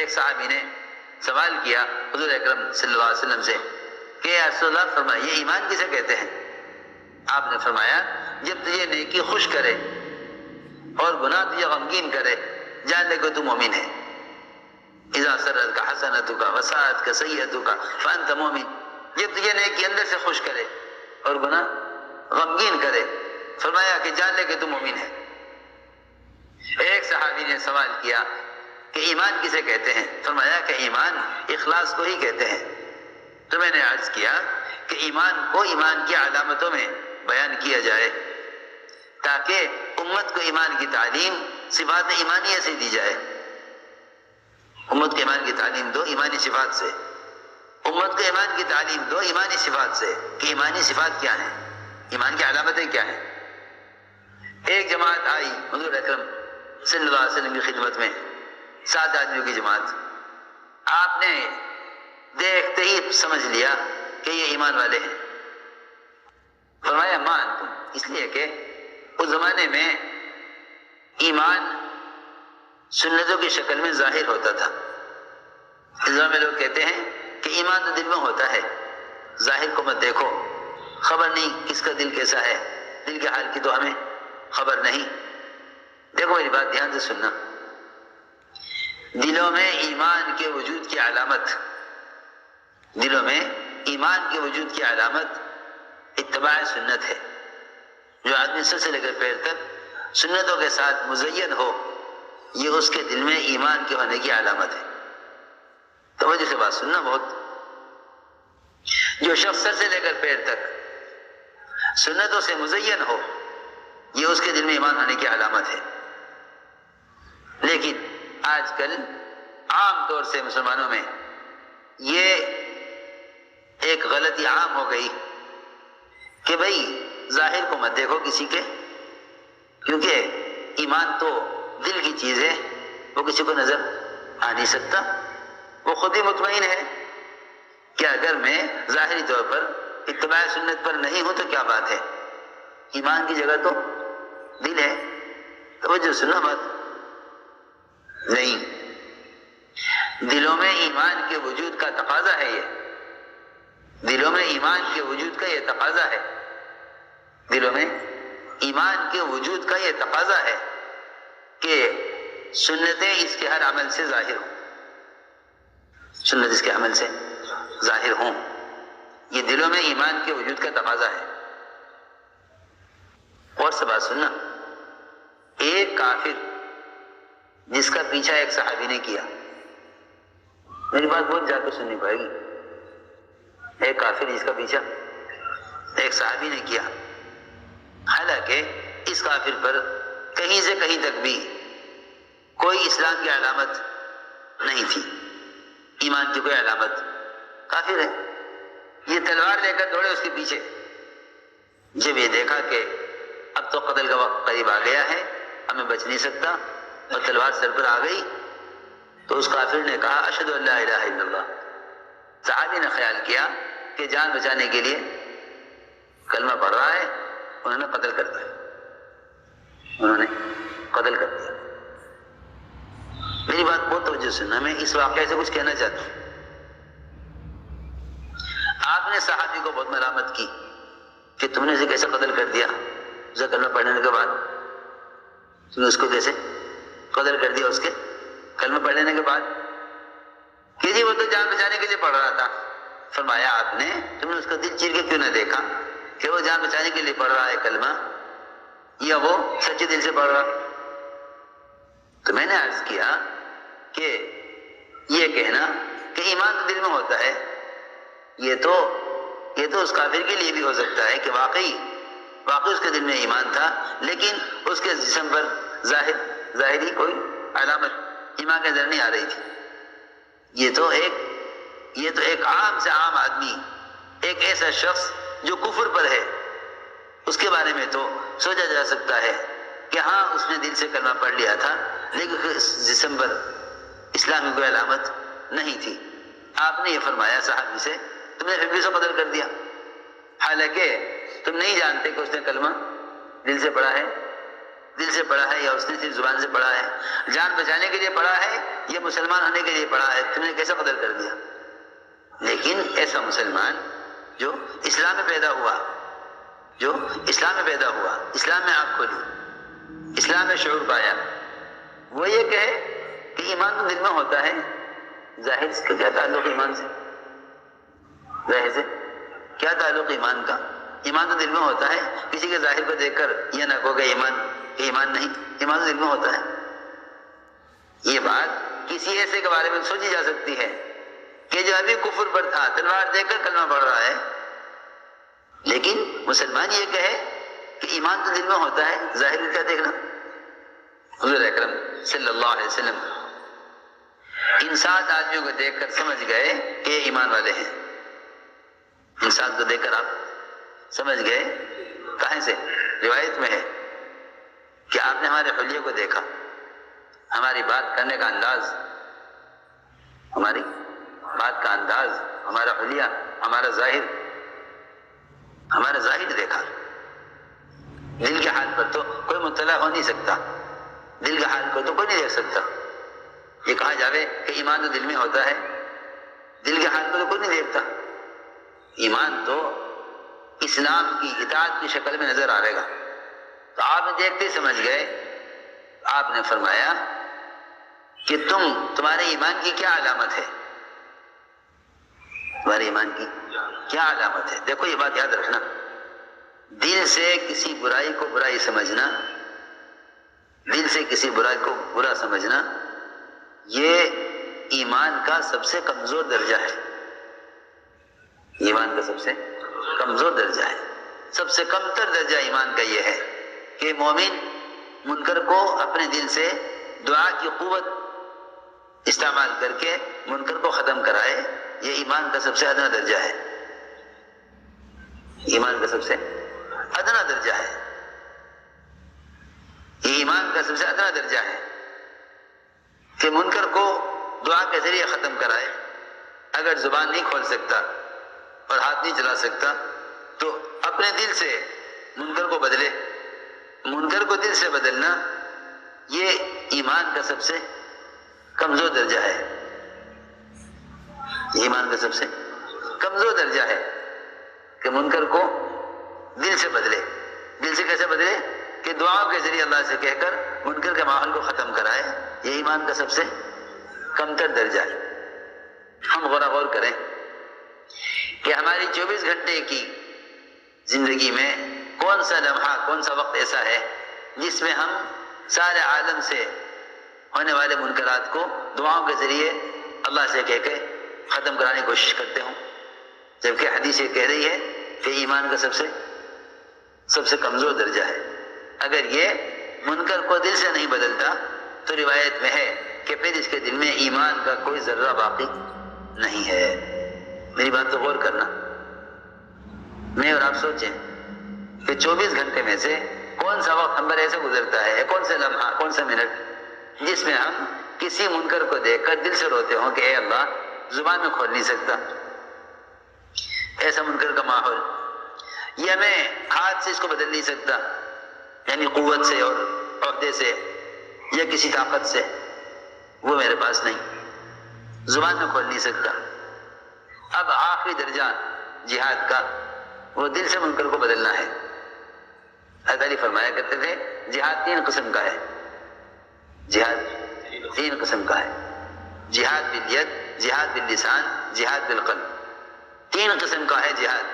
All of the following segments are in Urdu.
ایک صحابی نے سوال کیا حضور اکرم صلی اللہ علیہ وسلم سے کہ یا رسول اللہ فرمائیے ایمان کسے کہتے ہیں؟ آپ نے فرمایا جب تجھے نیکی خوش کرے اور گناہ تجھے غمگین کرے جان لے کہ تو مومن ہے. اذا سرتک حسنتک وساءتک سیئتک فانت مومن. جب تجھے نیکی اندر سے خوش کرے اور گناہ غمگین کرے فرمایا کہ جان لے کہ تو مومن ہے. ایک صحابی نے سوال کیا کہ ایمان کسے کہتے ہیں؟ فرمایا کہ ایمان اخلاص کو ہی کہتے ہیں. تو میں نے عرض کیا کہ ایمان کو ایمان کی علامتوں میں بیان کیا جائے تاکہ امت کو ایمان کی تعلیم صفات ایمانیہ سے دی جائے. امت کو ایمان کی تعلیم دو ایمانی صفات سے. امت کو ایمان کی تعلیم دو ایمانی صفات سے کہ ایمانی صفات کیا ہیں، ایمان کی علامتیں کیا ہیں. ایک جماعت آئی حضور اکرم صلی اللہ علیہ وسلم کی خدمت میں، 7 آدمیوں کی جماعت. آپ نے دیکھتے ہی سمجھ لیا کہ یہ ایمان والے ہیں. فرمایا ما انتم، اس لیے کہ اس زمانے میں ایمان سنتوں کی شکل میں ظاہر ہوتا تھا. اس زمانے میں لوگ کہتے ہیں کہ ایمان تو دل میں ہوتا ہے، ظاہر کو مت دیکھو، خبر نہیں کس کا دل کیسا ہے، دل کے حال کی تو ہمیں خبر نہیں. دیکھو میری بات دھیان سے سننا. دلوں میں ایمان کے وجود کی علامت، دلوں میں ایمان کے وجود کی علامت اتباع سنت ہے. جو آدمی سر سے لے کر پیر تک سنتوں کے ساتھ مزین ہو، یہ اس کے دل میں ایمان کے ہونے کی علامت ہے. توجہ سے بات سننا بہت. جو شخص سر سے لے کر پیر تک سنتوں سے مزین ہو، یہ اس کے دل میں ایمان ہونے کی علامت ہے. لیکن آج کل عام طور سے مسلمانوں میں یہ ایک غلطی عام ہو گئی کہ بھئی ظاہر کو مت دیکھو کسی کے، کیونکہ ایمان تو دل کی چیز ہے، وہ کسی کو نظر آ نہیں سکتا. وہ خود ہی مطمئن ہے کہ اگر میں ظاہری طور پر اتباع سنت پر نہیں ہوں تو کیا بات ہے، ایمان کی جگہ تو دل ہے. توجہ سننا بات. نہیں، دلوں میں ایمان کے وجود کا تقاضا ہے. یہ دلوں میں ایمان کے وجود کا یہ تقاضا ہے. دلوں میں ایمان کے وجود کا یہ تقاضا ہے کہ سنتیں اس کے ہر عمل سے ظاہر ہوں، سنت اس کے عمل سے ظاہر ہوں. یہ دلوں میں ایمان کے وجود کا تقاضا ہے. اور سے بات سننا. ایک کافر جس کا پیچھا ایک صحابی نے کیا، میری بات بہت جا کے سننی پڑے گی. ایک کافر جس کا پیچھا ایک صحابی نے کیا، حالانکہ اس کافر پر کہیں سے کہیں تک بھی کوئی اسلام کی علامت نہیں تھی، ایمان کی کوئی علامت. کافر ہے. یہ تلوار لے کر دوڑے اس کے پیچھے. جب یہ دیکھا کہ اب تو قتل کا وقت قریب آ گیا ہے، اب میں بچ نہیں سکتا، اور تلوار سر پر آ گئی، تو اس کافر نے کہا اشہد ان لا الہ الا اللہ. صحابی نے خیال کیا کہ جان بچانے کے لیے کلمہ پڑھ رہا ہے، انہوں نے قتل کر دیا. انہوں نے قتل کر دیا. میری بات بہت توجہ سننا. میں اس واقعے سے کچھ کہنا چاہتا ہوں. آپ نے صحابی کو بہت ملامت کی کہ تم نے اسے کیسے قتل کر دیا، اسے کلمہ پڑھنے کے بعد تم نے اس کو کیسے قتل کر دیا، اس کے کلمہ پڑھ لینے کے بعد، کہ جی وہ تو جان بچانے کے لیے پڑھ رہا تھا. فرمایا آپ نے تم نے اس کا دل چیر کے کیوں نہ دیکھا کہ وہ جان بچانے کے لیے پڑھ رہا ہے کلمہ یا وہ سچے دل سے پڑھ رہا. تو میں نے عرض کیا کہ یہ کہنا کہ ایمان تو دل میں ہوتا ہے، یہ تو اس کافر کے لیے بھی ہو سکتا ہے کہ واقعی اس کے دل میں ایمان تھا، لیکن اس کے جسم پر ظاہری کوئی علامت ایمان کے نظر نہیں آ رہی تھی. یہ تو ایک عام سے عام آدمی، ایک ایسا شخص جو کفر پر ہے، اس کے بارے میں تو سوچا جا سکتا ہے کہ ہاں اس نے دل سے کلمہ پڑھ لیا تھا، لیکن اس جسم پر اسلام کی کوئی علامت نہیں تھی. آپ نے یہ فرمایا صحابی سے تم نے پھر بھی اسے قتل کر دیا، حالانکہ تم نہیں جانتے کہ اس نے کلمہ دل سے پڑھا ہے دل سے پڑھا ہے یا اس نے صرف زبان سے پڑھا ہے، جان بچانے کے لیے پڑھا ہے یا مسلمان ہونے کے لیے پڑھا ہے، تم نے کیسا قتل کر دیا؟ لیکن ایسا مسلمان جو اسلام میں پیدا ہوا، اسلام میں آنکھ کھولی، اسلام میں شعور پایا، وہ یہ کہے کہ ایمان تو دل میں ہوتا ہے، ظاہر اس کا کیا تعلق ایمان سے؟ ظاہر سے کیا تعلق ایمان کا؟ ایمان تو دل میں ہوتا ہے، کسی کے ظاہر کو دیکھ کر یہ نہ کہو کہ ایمان نہیں، ایمان تو دل میں ہوتا ہے۔ یہ بات کسی ایسے کے بارے میں سوچی جا سکتی ہے کہ جو ابھی کفر پر تھا، تلوار دیکھ کر کلمہ پڑھ رہا ہے، لیکن مسلمان یہ کہے کہ ایمان تو دل میں ہوتا ہے، ظاہر کیا دیکھنا؟ حضور اکرم صلی اللہ علیہ وسلم ان 7 آدمیوں کو دیکھ کر سمجھ گئے کہ یہ ایمان والے ہیں۔ ان 7 کو دیکھ کر آپ سمجھ گئے، کہاں سے؟ روایت میں ہے کہ آپ نے ہمارے حلیے کو دیکھا، ہماری بات کرنے کا انداز، ہمارا حلیہ، ہمارا ظاہر دیکھا۔ دل کے حال پر تو کوئی مطلع ہو نہیں سکتا، دل کے حال کو تو کوئی نہیں دیکھ سکتا۔ یہ کہا جاوے کہ ایمان تو دل میں ہوتا ہے، دل کے حال کو تو کوئی نہیں دیکھتا۔ ایمان تو اسلام کی اطاعت کی شکل میں نظر آئے گا۔ تو آپ نے دیکھتے ہی سمجھ گئے، آپ نے فرمایا کہ تمہارے ایمان کی کیا علامت ہے؟ تمہارے ایمان کی کیا علامت ہے؟ دیکھو یہ بات یاد رکھنا، دل سے کسی برائی کو برائی سمجھنا، دل سے کسی برائی کو برا سمجھنا، یہ ایمان کا سب سے کمزور درجہ ہے۔ ایمان کا سب سے کمزور درجہ ہے، سب سے کم تر درجہ ایمان کا یہ ہے کہ مومن منکر کو اپنے دل سے دعا کی قوت استعمال کر کے منکر کو ختم کرائے۔ یہ ایمان کا سب سے ادنا درجہ ہے، ایمان کا سب سے ادنا درجہ ہے، یہ ایمان کا سب سے ادنا درجہ ہے کہ منکر کو دعا کے ذریعے ختم کرائے۔ اگر زبان نہیں کھول سکتا اور ہاتھ نہیں چلا سکتا تو اپنے دل سے منکر کو بدلے۔ منکر کو دل سے بدلنا یہ ایمان کا سب سے کمزور درجہ ہے، ایمان کا سب سے کمزور درجہ ہے کہ منکر کو دل سے بدلے۔ دل سے کیسے بدلے؟ کہ دعاؤں کے ذریعے اللہ سے کہہ کر منکر کے ماحول کو ختم کرائے۔ یہ ایمان کا سب سے کم تر درجہ ہے۔ ہم غور کریں کہ ہماری 24 گھنٹے کی زندگی میں کون سا لمحہ، کون سا وقت ایسا ہے جس میں ہم سارے عالم سے ہونے والے منکرات کو دعاؤں کے ذریعے اللہ سے کہہ کے ختم کرانے کی کوشش کرتے ہوں، جبکہ حدیث یہ کہہ رہی ہے کہ ایمان کا سب سے کمزور درجہ ہے۔ اگر یہ منکر کو دل سے نہیں بدلتا تو روایت میں ہے کہ پھر اس کے دل میں ایمان کا کوئی ذرہ باقی نہیں ہے۔ میری بات تو غور کرنا، میں اور آپ سوچیں کہ 24 گھنٹے میں سے کون سا وقت ہم پر ایسے گزرتا ہے، کون سا لمحہ، کون سا منٹ جس میں ہم کسی منکر کو دیکھ کر دل سے روتے ہوں کہ اے اللہ، زبان میں کھول نہیں سکتا ایسا منکر کا ماحول، یا میں ہاتھ سے اس کو بدل نہیں سکتا، یعنی قوت سے اور عہدے سے یا کسی طاقت سے، وہ میرے پاس نہیں، زبان میں کھول نہیں سکتا۔ اب آخری درجہ جہاد کا وہ دل سے منکر کو بدلنا ہے۔ حضرت علی فرمایا کرتے تھے جہاد 3 قسم کا ہے، جہاد 3 قسم کا ہے، جہاد بالید، جہاد باللسان، جہاد بالقلب۔ 3 قسم کا ہے جہاد۔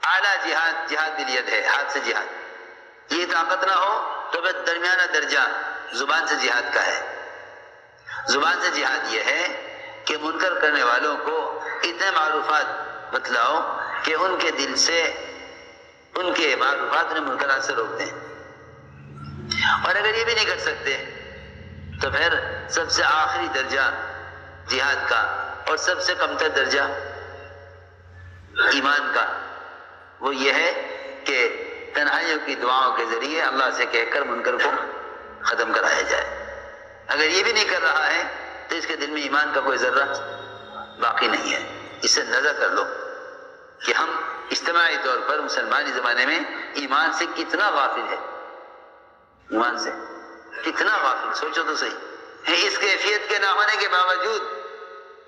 اعلیٰ جہاد بالید ہے، ہاتھ سے جہاد، یہ طاقت نہ ہو تو پھر درمیانہ درجہ زبان سے جہاد کا ہے۔ زبان سے جہاد یہ ہے کہ منکر کرنے والوں کو اتنے معروفات بتلاؤ کہ ان کے دل سے ان کے معروفات انہیں منکرات سے روک دیں، اور اگر یہ بھی نہیں کر سکتے تو پھر سب سے آخری درجہ جہاد کا اور سب سے کمتر درجہ ایمان کا وہ یہ ہے کہ تنہائیوں کی دعاؤں کے ذریعے اللہ سے کہہ کر منکر کو ختم کرایا جائے۔ اگر یہ بھی نہیں کر رہا ہے تو اس کے دل میں ایمان کا کوئی ذرہ باقی نہیں ہے۔ اس سے اندازہ کر لو کہ ہم اجتماعی طور پر مسلمانی زمانے میں ایمان سے کتنا غافل ہے، ایمان سے. کتنا غافل، سوچو تو صحیح. اس کیفیت کے نہ ہونے کے باوجود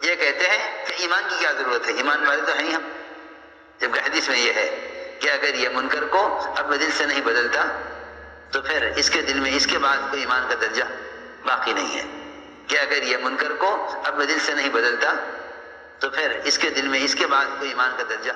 یہ کہتے ہیں کہ ایمان کی کیا ضرورت ہے، ایمان والے تو ہیں ہی ہم. جبکہ حدیث میں یہ ہے کہ اگر یہ منکر کو اپنے دل سے نہیں بدلتا تو پھر اس کے دل میں اس کے بعد کوئی ایمان کا درجہ باقی نہیں ہے. کہ اگر یہ منکر کو اپنے دل سے نہیں بدلتا تو پھر اس کے دل میں اس کے بعد کوئی ایمان کا درجہ